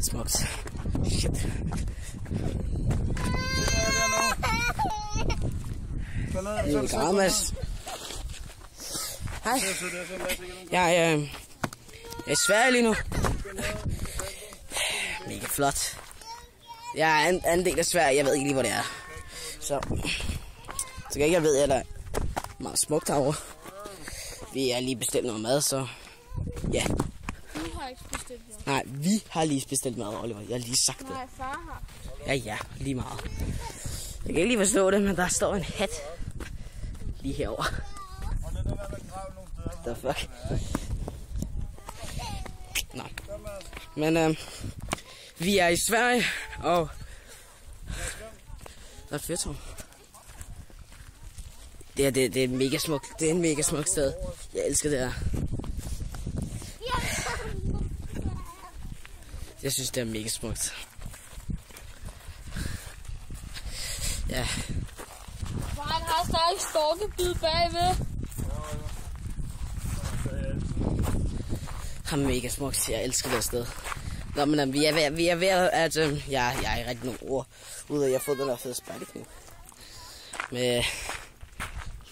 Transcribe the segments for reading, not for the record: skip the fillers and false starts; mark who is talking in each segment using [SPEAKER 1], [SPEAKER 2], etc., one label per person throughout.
[SPEAKER 1] Smukt. Shit. Det er Gramas. Hej. Jeg er i Sverige lige nu. Mega flot. Jeg er en anden del af Sverige, jeg ved ikke lige, hvor det er. Så kan jeg ved, at der er meget smukt herovre. Vi har lige bestilt noget mad, så ja.
[SPEAKER 2] Du har ikke bestilt noget?
[SPEAKER 1] Nej, vi har lige bestilt mad, Oliver. Jeg har lige sagt det.
[SPEAKER 2] Nej, far har.
[SPEAKER 1] Ja, lige meget. Jeg kan ikke lige forstå det, men der står en hat lige herovre. The fuck? Nå. Men vi er i Sverige, og der er et fyrtårn. Det er mega smukt. Det er en mega smukt sted. Jeg elsker det her. Jeg synes, det er mega smukt. Ja.
[SPEAKER 2] Han har stadig storkebid bagved.
[SPEAKER 1] Det er mega smukt. Jeg elsker det sted. Nå, men vi er ved at... jeg er ikke rigtig nogen ord ud af, at jeg har fået den der fede spejlekniv. Med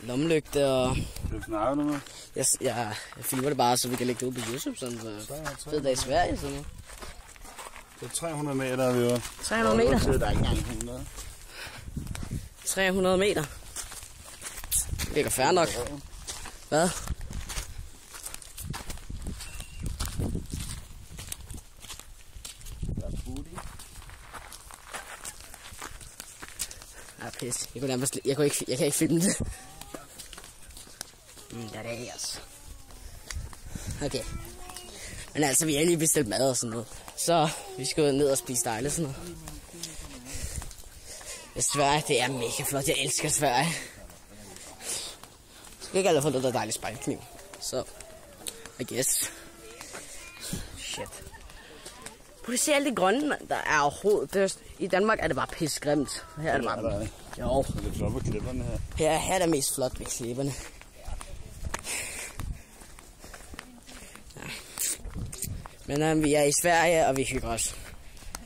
[SPEAKER 1] lommelygte og...
[SPEAKER 3] Det snakker du med?
[SPEAKER 1] Jeg filmer det bare, så vi kan lægge det ud på YouTube, sådan så fed dag i Sverige, sådan noget.
[SPEAKER 3] Det er 300 meter, vi var.
[SPEAKER 1] 300 meter?
[SPEAKER 3] Der er ikke engang 100.
[SPEAKER 1] 300 meter. Det virker fair nok. Hvad? Ah, pis. Jeg kan ikke filme det. Der er det altså. Okay. Men altså, vi har lige bestilt mad og sådan noget. Så vi skal ud ned og spise dejligt og sådan noget. Sverige, det er mega flot. Jeg elsker Sverige. Så kan ikke alle få det der dejlige spejlkniv. Så, I guess. Shit. Prøv at se alt det grønne, der er overhovedet. I Danmark er det bare pissegrimt. Her er det bare... Jo.
[SPEAKER 3] Det er flot på klipperne her.
[SPEAKER 1] Her er det mest flot ved klipperne. Ja. Men vi er i Sverige, og vi hygger os.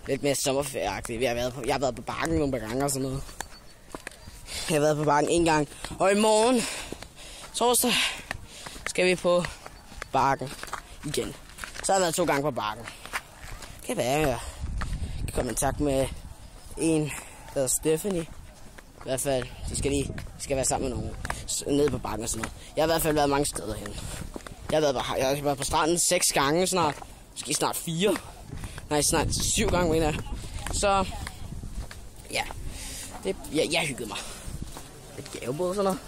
[SPEAKER 1] Lidt mere sommerferieagtigt. Jeg har været på Bakken nogle gange og sådan noget. Jeg har været på Bakken en gang. Og i morgen, torsdag, skal vi på Bakken igen. Så har jeg været 2 gange på Bakken. Det kan være, jeg kan komme i kontakt med en, der hedder Stephanie. I hvert fald, de skal være sammen med nogen nede på Bakken og sådan noget. Jeg har i hvert fald været mange steder hen. Jeg har været på stranden 6 gange snart. Måske snart 4. Nej, snart 7 gange, mener jeg. Så, ja. Jeg hyggede mig. Et gavebåd og sådan noget.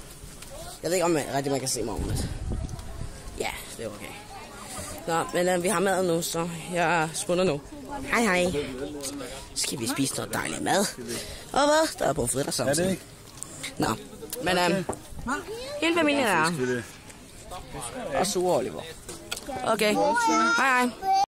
[SPEAKER 1] Jeg ved ikke, om man kan se mig om lidt. Ja, det er okay. Nå, men vi har mad nu, så jeg smutter nu. Hej. Så skal vi spise noget dejligt mad. Og hvad? Der er på fritter samtidig.
[SPEAKER 3] Er det ikke?
[SPEAKER 1] Nå, men hele familien er her. Og Sue og Oliver. Okay, hej.